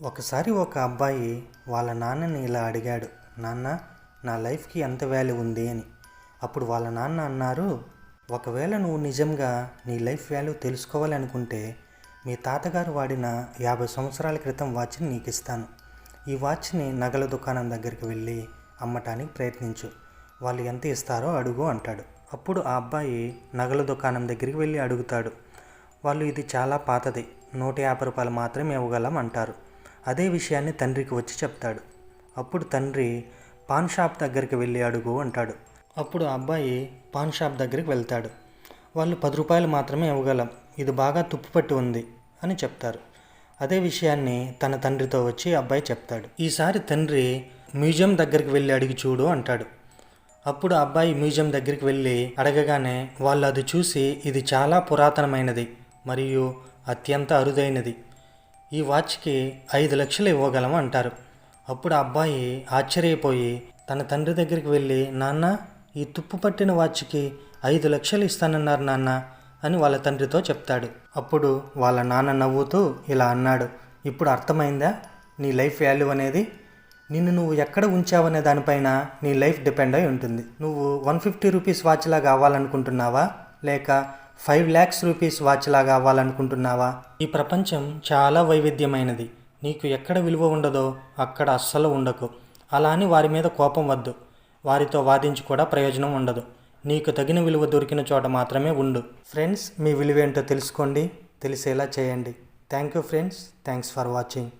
ఒకసారి ఒక అబ్బాయి వాళ్ళ నాన్నని ఇలా అడిగాడు, నాన్న, నా లైఫ్కి ఎంత వాల్యూ ఉంది అని. అప్పుడు వాళ్ళ నాన్న అన్నారు, ఒకవేళ నువ్వు నిజంగా నీ లైఫ్ వాల్యూ తెలుసుకోవాలనుకుంటే మీ తాతగారు వాడిన 50 సంవత్సరాల క్రితం వాచ్ని నీకు ఇస్తాను. ఈ వాచ్ని నగల దుకాణం దగ్గరికి వెళ్ళి అమ్మటానికి ప్రయత్నించు, వాళ్ళు ఎంత ఇస్తారో అడుగు అంటాడు. అప్పుడు ఆ అబ్బాయి నగల దుకాణం దగ్గరికి వెళ్ళి అడుగుతాడు. వాళ్ళు ఇది చాలా పాతది, 150 రూపాయలు మాత్రమే ఇవ్వగలం అంటారు. అదే విషయాన్ని తండ్రికి వచ్చి చెప్తాడు. అప్పుడు తండ్రి పాన్ షాప్ దగ్గరికి వెళ్ళి అడుగు అంటాడు. అప్పుడు ఆ అబ్బాయి పాన్ షాప్ దగ్గరికి వెళ్తాడు. వాళ్ళు 10 రూపాయలు మాత్రమే ఇవ్వగలం, ఇది బాగా తుప్పుపట్టి ఉంది అని చెప్తారు. అదే విషయాన్ని తన తండ్రితో వచ్చి అబ్బాయి చెప్తాడు. ఈసారి తండ్రి మ్యూజియం దగ్గరికి వెళ్ళి అడిగి చూడు అంటాడు. అప్పుడు అబ్బాయి మ్యూజియం దగ్గరికి వెళ్ళి అడగగానే వాళ్ళు అది చూసి ఇది చాలా పురాతనమైనది మరియు అత్యంత అరుదైనది, ఈ వాచ్కి 5 లక్షలు ఇవ్వగలం అంటారు. అప్పుడు ఆ అబ్బాయి ఆశ్చర్యపోయి తన తండ్రి దగ్గరికి వెళ్ళి, నాన్న, ఈ తుప్పు పట్టిన వాచ్కి 5 లక్షలు ఇస్తానన్నారు నాన్న అని వాళ్ళ తండ్రితో చెప్తాడు. అప్పుడు వాళ్ళ నాన్న నవ్వుతూ ఇలా అన్నాడు, ఇప్పుడు అర్థమైందా నీ లైఫ్ వాల్యూ అనేది? నిన్ను నువ్వు ఎక్కడ ఉంచావనే దానిపైన నీ లైఫ్ డిపెండ్ అయి ఉంటుంది. నువ్వు 150 రూపీస్ వాచ్లా కావాలనుకుంటున్నావా, లేక 5 lakhs రూపీస్ వాచ్లా కావాలనుకుంటున్నావా? ఈ ప్రపంచం చాలా వైవిధ్యమైనది. నీకు ఎక్కడ విలువ ఉండదో అక్కడ అస్సలు ఉండకు. అలా అని వారి మీద కోపం వద్దు, వారితో వాదించి కూడా ప్రయోజనం ఉండదు. నీకు తగిన విలువ దొరికిన చోట మాత్రమే ఉండు. ఫ్రెండ్స్, మీ విలువ ఏంటో తెలుసుకోండి, తెలిసేలా చేయండి. Thank you friends, thanks for watching.